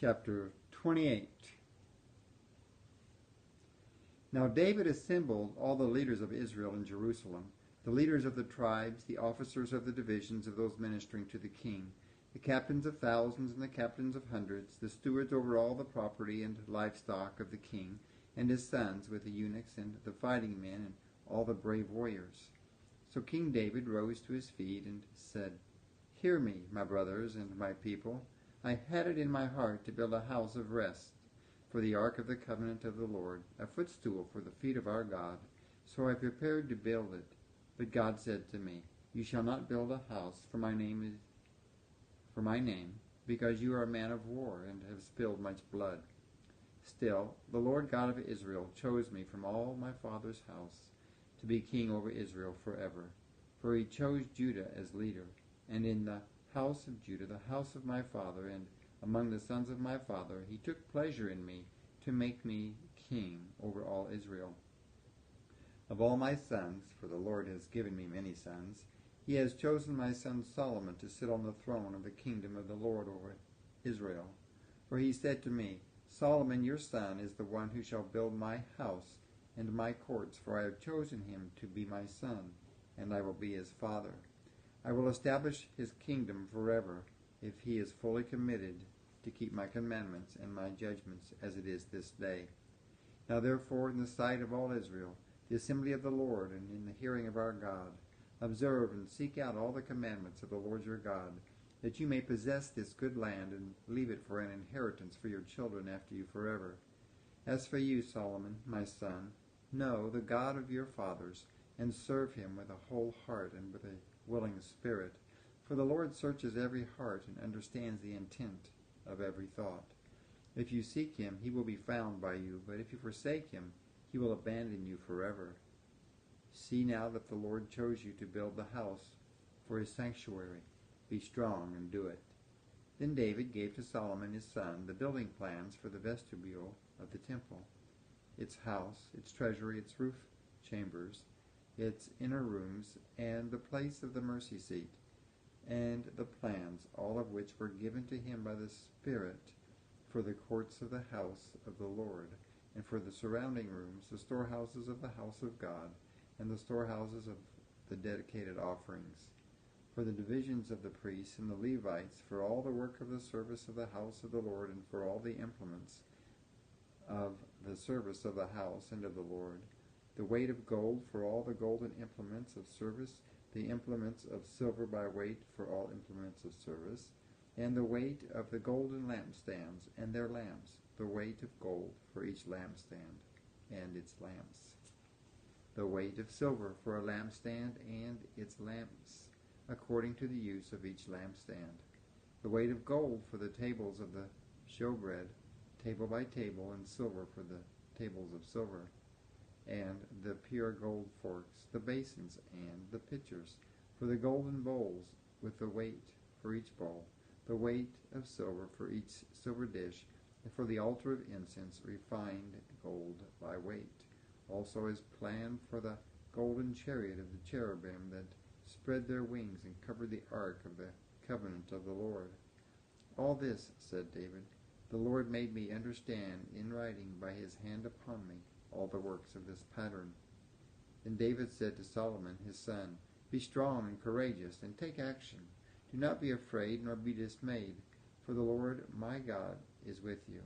chapter 28. Now David assembled all the leaders of Israel in Jerusalem, the leaders of the tribes, the officers of the divisions of those ministering to the king, the captains of thousands and the captains of hundreds, the stewards over all the property and livestock of the king, and his sons with the eunuchs and the fighting men and all the brave warriors. So King David rose to his feet and said, "Hear me, my brothers and my people. I had it in my heart to build a house of rest for the ark of the covenant of the Lord, a footstool for the feet of our God. So I prepared to build it. But God said to me, You shall not build a house for my name, because you are a man of war and have spilled much blood. Still, the Lord God of Israel chose me from all my father's house to be king over Israel forever. For he chose Judah as leader, and in the house of Judah, the house of my father, and among the sons of my father, he took pleasure in me to make me king over all Israel. Of all my sons, for the Lord has given me many sons, he has chosen my son Solomon to sit on the throne of the kingdom of the Lord over Israel. For he said to me, Solomon your son is the one who shall build my house and my courts, for I have chosen him to be my son, and I will be his father. I will establish his kingdom forever, if he is fully committed to keep my commandments and my judgments as it is this day. Now therefore, in the sight of all Israel, the assembly of the Lord, and in the hearing of our God, observe and seek out all the commandments of the Lord your God, that you may possess this good land and leave it for an inheritance for your children after you forever. As for you, Solomon, my son, know the God of your fathers, and serve him with a whole heart and with a willing spirit. For the Lord searches every heart and understands the intent of every thought. If you seek him, he will be found by you, but if you forsake him, he will abandon you forever. See now that the Lord chose you to build the house for his sanctuary. Be strong and do it." Then David gave to Solomon his son the building plans for the vestibule of the temple, its house, its treasury, its roof chambers, its inner rooms, and the place of the mercy seat, and the plans, all of which were given to him by the Spirit, for the courts of the house of the Lord, and for the surrounding rooms, the storehouses of the house of God, and the storehouses of the dedicated offerings, for the divisions of the priests and the Levites, for all the work of the service of the house of the Lord, and for all the implements of the service of the house and of the Lord, the weight of gold for all the golden implements of service, the implements of silver by weight for all implements of service, and the weight of the golden lampstands and their lamps, the weight of gold for each lampstand and its lamps, the weight of silver for a lampstand and its lamps, according to the use of each lampstand, the weight of gold for the tables of the showbread, table by table, and silver for the tables of silver, and the pure gold forks, the basins, and the pitchers, for the golden bowls, with the weight for each bowl, the weight of silver for each silver dish, and for the altar of incense, refined gold by weight. Also his plan for the golden chariot of the cherubim that spread their wings and covered the ark of the covenant of the Lord. "All this," said David, "the Lord made me understand in writing by his hand upon me all the works of this pattern." Then David said to Solomon his son, "Be strong and courageous, and take action. Do not be afraid nor be dismayed, for the Lord my God is with you.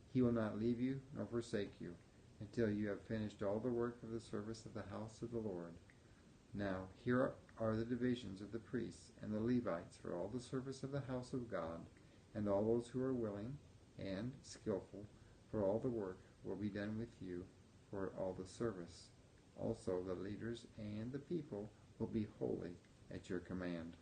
He will not leave you nor forsake you until you have finished all the work of the service of the house of the Lord. Now here are the divisions of the priests and the Levites for all the service of the house of God, and all those who are willing and skillful for all the work will be done with you for all the service. Also the leaders and the people will be holy at your command."